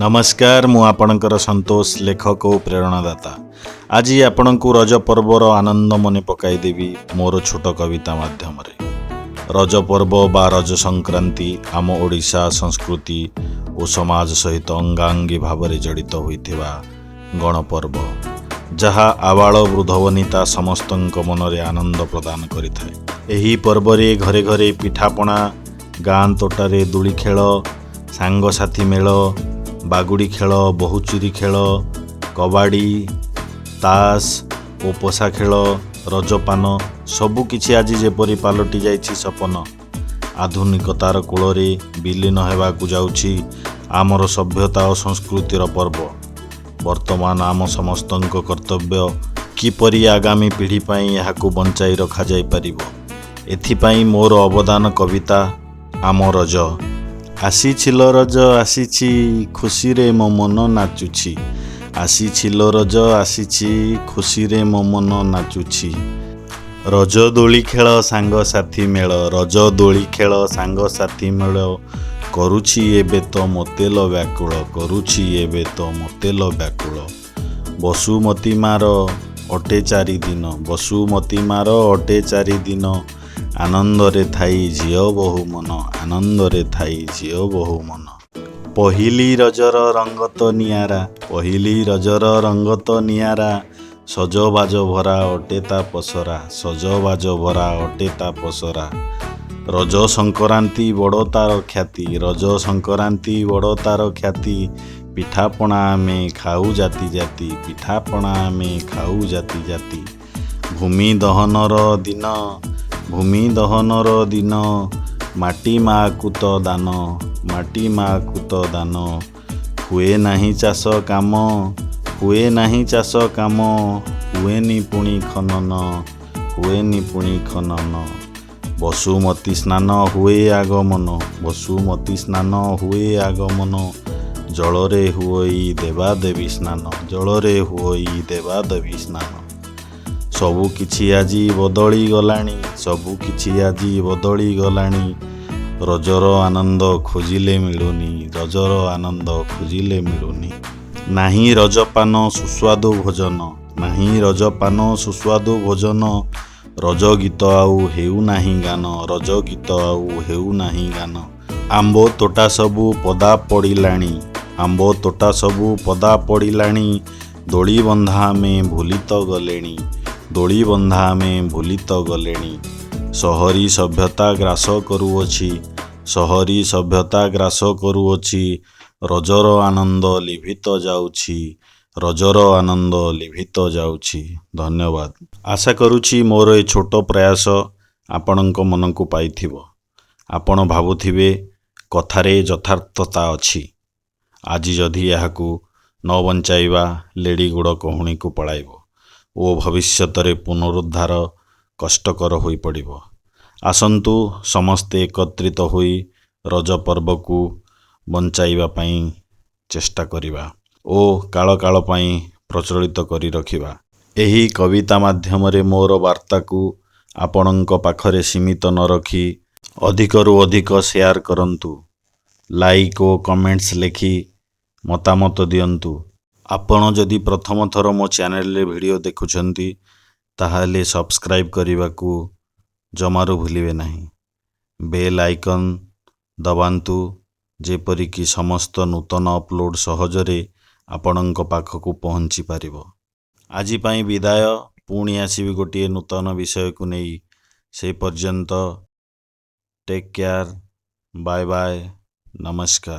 नमस्कार मु आपणकर संतोष लेखक और प्रेरणादाता। आज आपणku रज पर्वर आनंद मने पकाई देवी मोर छोट कविता माध्यम रज पर्व बा रज संक्रांति आम ओडिशा संस्कृति और समाज सहित अंगांगी भाव जड़ित होइथिबा गणपर्व जहा आबाल वृद्ध वनिता समस्त मनरे आनंद प्रदान करिथाए। एही पर्वरे घरे घरे पिठापणा गाँ तोटारे दूली खेल सांगसाथी मेल बागुड़ी खेल बहुचुरी खेल कबाड़ी तास और पोषा खेल रजपान सबुकिछि आज जेपरी पालटि जाइछि सपन आधुनिकतार कूलरे विलीन हेबाकु जाउछि आमर सभ्यता और संस्कृतिर पर्व। वर्तमान आम समस्तक कर्तव्य किपरि आगामी पीढ़ी पाई याकु बंचाई रखा जाई परिबो। एथिपाई मोर अवदान कविता आम रज। आसीछिल रज आसीछि खुशी रे मो मन नाचुछि आसीछिल रज आसीछि खुशी रे मो मन नाचुछि रज दोली खेल सांग साथी मेल रज दोली खेल सांग साथी मेल करुछि एबे तो मोतेल व्याकुल करुछि एबे तो मोतेल व्याकुल बसुमती मार अटे चारि दिन बसुमती मार अटे चारि दिन आनंदरे थाई झियो बहु मन आनंदरे थाई झियो बहु मन पहिली रजर रंग तो नियारा पहिली रजर रंग तो नियारा सजबाज भरा अटे ता पसरा सजबाज भरा अटे ता पसरा रज संक्रांति बड़ तार ख्याति रज संक्रांति बड़ तार ख्याति पिठापणा आमे खाऊ जाति जाति पिठापणा आमे खाऊ जाति जाति भूमि दहनर दिन भूमि दहनर दिन माटी माकु तो दान माटी माकु तो दान हुए नाही चाष काम हुए नाही चाष काम हुएनी पुणी खनन हुएनी पुणी खनन बसुमती स्नान हुए आगमन बसुमती स्नान हुए आगमन जलरे हुई देवादेवी स्नान जलरे हुई देवादेवी स्नान सबु किछि आजी बदली गलानी सबु किछि आजी बदली गलानी रजर आनंद खोजिले मिलुनी रजर आनंद खोजिले मिलुनी नाही रजपान सुस्वादु भोजन नाही रजपान सुस्वादु भोजन रज गीत आउ हेउ नाही गान रज गीत आउ हेउ नाही गान आंबो तोटा सबु पदा पड़िलाणी आंबो तोटा सबु पदा पड़िलाणी दोली बंधा में भूलित गलेणी दोली बंधा में भूलित गलेणी सहरी सभ्यता ग्रास करुअछि सहरी सभ्यता ग्रास करुअछि रजर आनंद लिभित जाउछि रजर आनंद लिभित जाउछि। धन्यवाद। आशा करुछि मोर ए छोट प्रयास आपणक मन को पाइथिबो। आपण भाबुथिबे कथारे यथार्थता अछि आज जदि याकू न बंचाइबा लेडी गुड़ कहुणी को पळाइबो ओ भविष्यतरे पुनरुद्धार कष्टकर होई पड़िबो। आसंतु समस्ते एकत्रित होई रज पर्व को बंचाइबा पई चेष्टा करिबा ओ काल काल पई प्रचलित करी रखिबा। एही कविता माध्यम रे मोर वार्ता को आपणक पाखरे सीमित न रखी अधिकरु अधिक शेयर करंतु लाइक और कमेंट्स लिखि मतामत दियंतु। आपण जदि प्रथम थर मो चैनल रे वीडियो देखुछंती ताहाले सब्सक्राइब करिबा को जमारू भूलिबे नहीं। बेल आइकन दबांतु जेपरि कि समस्त नूतन अपलोड सहजरे आपणक पाखकु पहुँची पारिबो। आजि पई विदाय पुणी आसीबी गोटे नूतन विषय को नहीं। से पर्यंत टेक केयर बाय बाय नमस्कार।